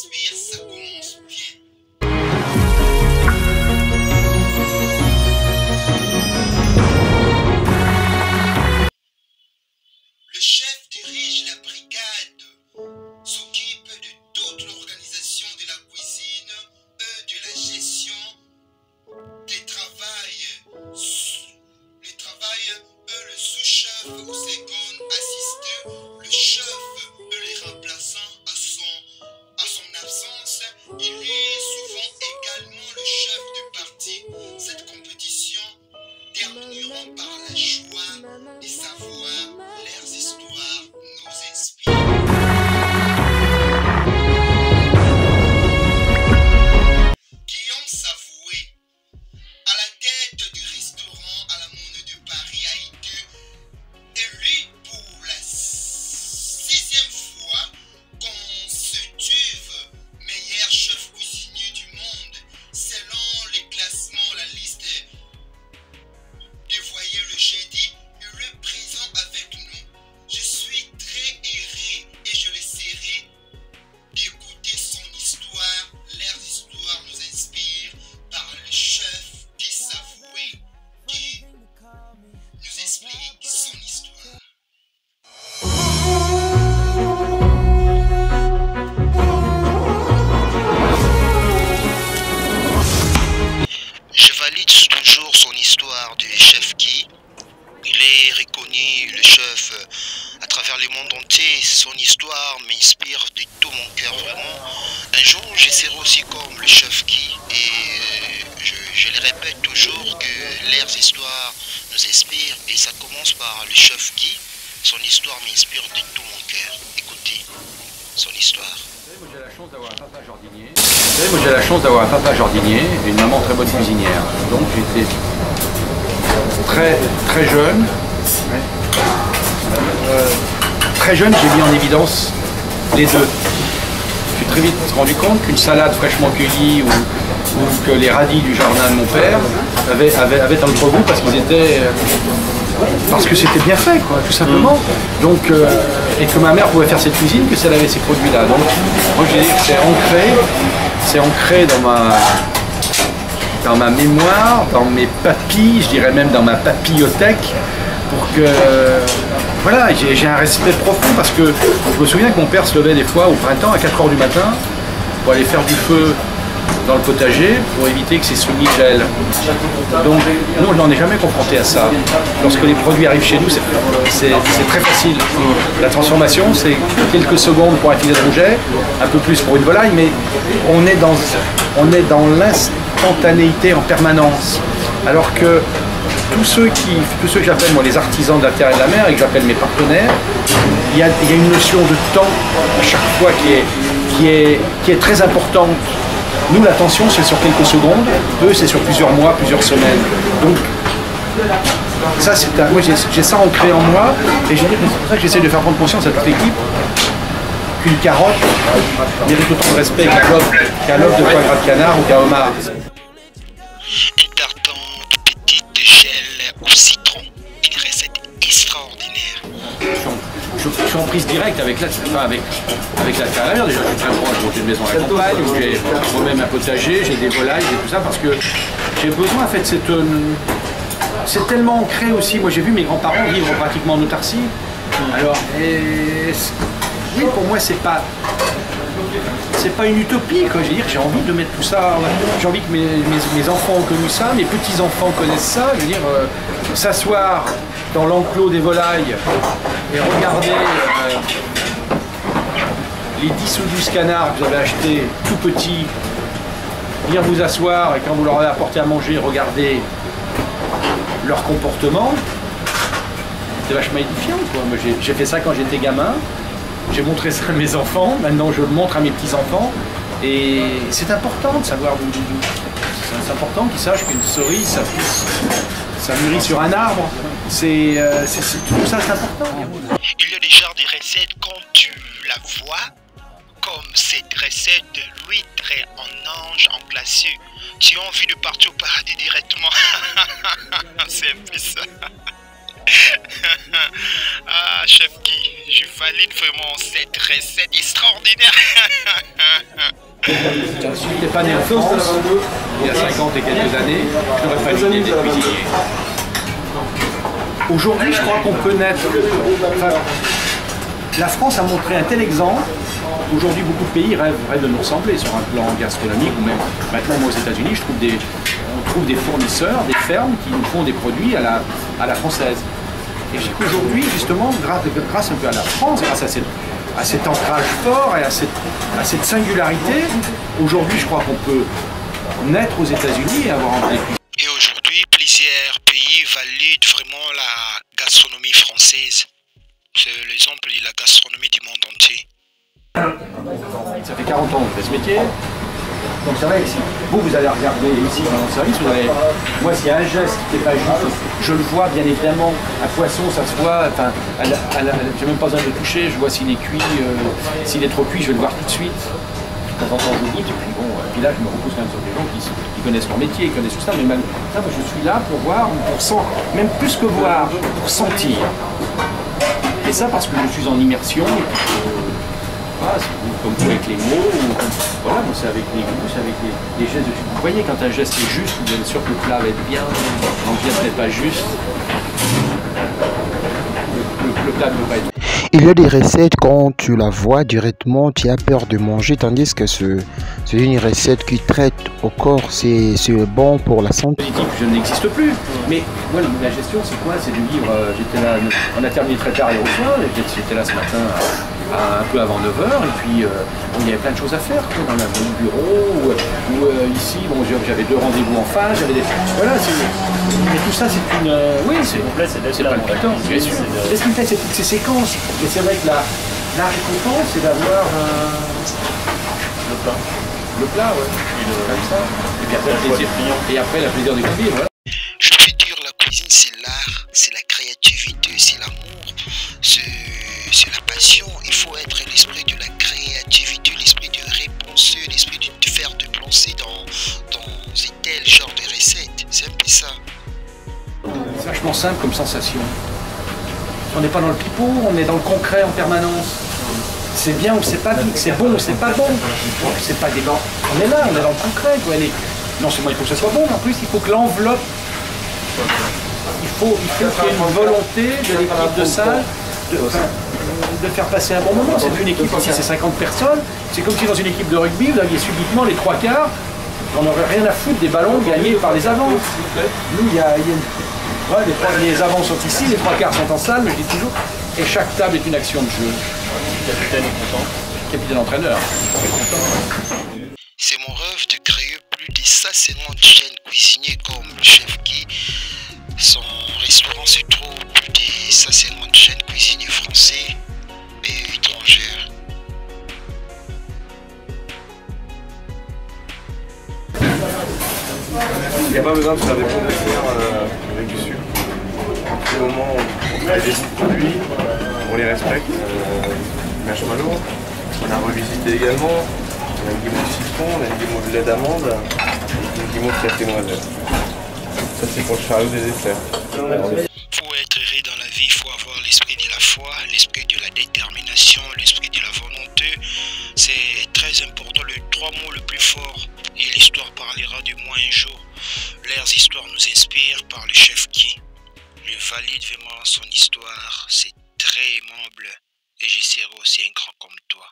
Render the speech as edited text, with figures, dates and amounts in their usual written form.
inspire, ça commence bien. Le chef dirige la brigade, s'occupe de toute l'organisation de la cuisine et de la gestion des travails. Le sous-chef ou second assistant, le chef et les remplaçants à son absence. Il est souvent également le chef de parti. Cette compétition terminera par la joie de savoir leurs histoires nous inspirent. Guillaume Savoué, à la tête du restaurant à la Monnaie de Paris, a été élu pour la 6e fois consécutive meilleur chef cuisinier du monde. Selon les classements, la liste dévoilée le jeudi, il est présent avec nous. Je suis très heureux et je le serai d'écouter son histoire. Leurs histoires nous inspirent par le chef Guy Savoué qui nous explique son histoire. Je valide toujours son histoire du chef Guy. Il est reconnu le chef à travers le monde entier. Son histoire m'inspire de tout mon cœur vraiment. Un jour je serai aussi comme le chef Guy et je le répète toujours que leurs histoires nous inspirent et ça commence par le chef Guy. Son histoire m'inspire de tout mon cœur. Écoutez son histoire. Moi j'ai la chance d'avoir un papa jardinier. Moi j'ai la chance d'avoir un papa jardinier et une maman très bonne cuisinière. Donc j'étais très jeune. Très jeune, j'ai mis en évidence les deux. Je suis très vite rendu compte qu'une salade fraîchement cueillie ou que les radis du jardin de mon père avaient un autre goût parce que c'était bien fait, quoi, tout simplement. Donc, et que ma mère pouvait faire cette cuisine que si elle avait ces produits-là. Donc, moi je dis que c'est ancré dans ma mémoire, dans mes papilles, je dirais même dans ma papillothèque, pour que, voilà, j'ai un respect profond parce que je me souviens que mon père se levait des fois au printemps à 4 h du matin pour aller faire du feu dans le potager pour éviter que ces soumis gèlent. Donc nous, on n'en est jamais confronté à ça. Lorsque les produits arrivent chez nous, c'est très facile. La transformation, c'est quelques secondes pour un filet de rouget, un peu plus pour une volaille, mais on est dans l'instantanéité en permanence. Alors que tous ceux que j'appelle moi les artisans de la terre et de la mer et que j'appelle mes partenaires, il y a une notion de temps à chaque fois qui est très importante. Nous, l'attention, c'est sur quelques secondes. Eux, c'est sur plusieurs mois, plusieurs semaines. Donc, ça, moi, j'ai ça ancré en moi. Et c'est pour ça que j'essaie de faire prendre conscience à toute l'équipe qu'une carotte mérite autant de respect qu'un œuf de foie gras de canard ou qu'un homard. Une tartante petite gel au citron. Une recette extraordinaire. Je suis en prise directe avec la terre à la mer. Déjà, je suis très proche, j'ai une maison à la campagne, où j'ai moi-même un potager, j'ai des volailles, j'ai tout ça, parce que j'ai besoin, en fait, c'est tellement ancré aussi. Moi, j'ai vu mes grands-parents vivre pratiquement en autarcie. Alors, oui, pour moi, c'est pas une utopie, quoi. Je veux dire, j'ai envie de mettre tout ça, j'ai envie que mes enfants ont connu ça, mes petits-enfants connaissent ça. Je veux dire, s'asseoir dans l'enclos des volailles et regarder les 10 ou 12 canards que vous avez achetés tout petits, bien vous asseoir et quand vous leur avez apporté à manger, regarder leur comportement, c'est vachement édifiant, quoi. Moi, j'ai fait ça quand j'étais gamin, j'ai montré ça à mes enfants, maintenant je le montre à mes petits-enfants et c'est important de savoir d'où. C'est important qu'ils sachent qu'une cerise, ça mûrit sur un arbre. Tout ça, c'est important. Il y a des genres de recettes quand tu la vois, comme cette recette de l'huître en ange en glaçu. Tu as envie de partir au paradis directement. C'est un peu ça. Ah, chef Guy, je valide vraiment cette recette extraordinaire. Si j'étais pas né en France, il y a 50 et quelques années, je n'aurais pas l'idée d'être cuisinier. Aujourd'hui, je crois qu'on peut naître... Enfin, la France a montré un tel exemple. Aujourd'hui, beaucoup de pays rêvent de nous ressembler sur un plan gastronomique, ou même maintenant, moi, aux États-Unis, on trouve des fournisseurs, des fermes qui nous font des produits à la française. Et je dis qu'aujourd'hui, justement, grâce un peu à la France, grâce à cet ancrage fort et à cette singularité, aujourd'hui, je crois qu'on peut naître aux États-Unis et avoir envie de cuisiner. Et aujourd'hui, plusieurs pays valident vraiment la gastronomie française. C'est l'exemple de la gastronomie du monde entier. Ça fait 40 ans que je fais ce métier. Donc c'est vrai que si vous allez regarder ici dans mon service, vous allez... Moi, s'il y a un geste qui n'est pas juste, je le vois bien évidemment. Un poisson, ça se voit. Enfin, j'ai même pas besoin de le toucher. Je vois s'il est cuit. S'il est trop cuit, je vais le voir tout de suite. De temps en temps, je goûte. Et puis bon, puis là, je me repose quand même sur des gens qui connaissent leur métier, qui connaissent tout ça. Mais même ça, moi, je suis là pour voir, pour sentir, même plus que voir, pour sentir. Et ça parce que je suis en immersion. Voilà, comme avec les mots, voilà, moi c'est avec les goûts, c'est avec les gestes. Vous voyez, quand un geste est juste, vous êtes sûr que le plat va être bien, quand le geste n'est pas juste, le plat ne peut pas être. Il y a des recettes, quand tu la vois directement, tu as peur de manger, tandis que c'est une recette qui traite au corps, c'est bon pour la santé. Je n'existe plus, mais moi, la gestion, c'est quoi? C'est de vivre, j'étais là, on a terminé très tard hier au soir, j'étais là ce matin un peu avant 9h, et puis il y avait plein de choses à faire, quoi, dans le bureau, ou ici, bon, j'avais 2 rendez-vous en face, j'avais des... Voilà, mais tout ça, c'est une... oui, c'est palpitant, bien sûr. Ce qui me fait, c'est toutes ces séquences. Et c'est vrai que la récompense, c'est d'avoir le plat, ouais. Comme ça. Et puis après, le plaisir. Et après, le plaisir de cuisiner, voilà. Je peux dire, la cuisine, c'est l'art, c'est la créativité, c'est l'amour, c'est la passion. Il faut être l'esprit de la créativité, l'esprit de réponseux, l'esprit de faire de penser dans un tel genre de recettes. C'est un peu ça. C'est vachement simple comme sensation. On n'est pas dans le pipeau, on est dans le concret en permanence. C'est bien ou c'est pas bien, c'est bon ou c'est pas bon. C'est pas des gants. On est là, on est dans le concret. Quoi. Non seulement il faut que ce soit bon, mais en plus il faut que l'enveloppe. Il faut qu'il y ait une volonté de l'équipe de salle de faire passer un bon moment. C'est une équipe ici, c'est 50 personnes. C'est comme si dans une équipe de rugby, vous aviez subitement les 3/4. On n'aurait rien à foutre des ballons gagnés par les avants. Nous, il y a une... Ouais, les avants sont ici, les 3/4 sont en salle, je dis toujours, et chaque table est une action de jeu. Capitaine est content. Capitaine entraîneur. C'est mon rêve de créer plus de 500 chaînes cuisiniers comme le chef Guy. Son restaurant se trouve plus de 500 chaînes cuisiniers français et étrangères. Il n'y a pas besoin de faire des pommes de terre avec du sucre. Au moment où on fait des produits, on les respecte. Marshmallow, on a revisité également. On a une guimauve citron, on a une guimauve lait d'amande, une guimauve café noisette. Ça c'est pour le chariot des desserts. Pour être heureux dans la vie, il faut avoir l'esprit de la foi, l'esprit de la détermination, l'esprit de la volonté. C'est très important, les 3 mots les plus forts. Et l'histoire parlera de moi un jour. Leurs histoires nous inspirent par le chef Guy. Je valide vraiment son histoire. C'est très aimable. Et je serai aussi un grand comme toi.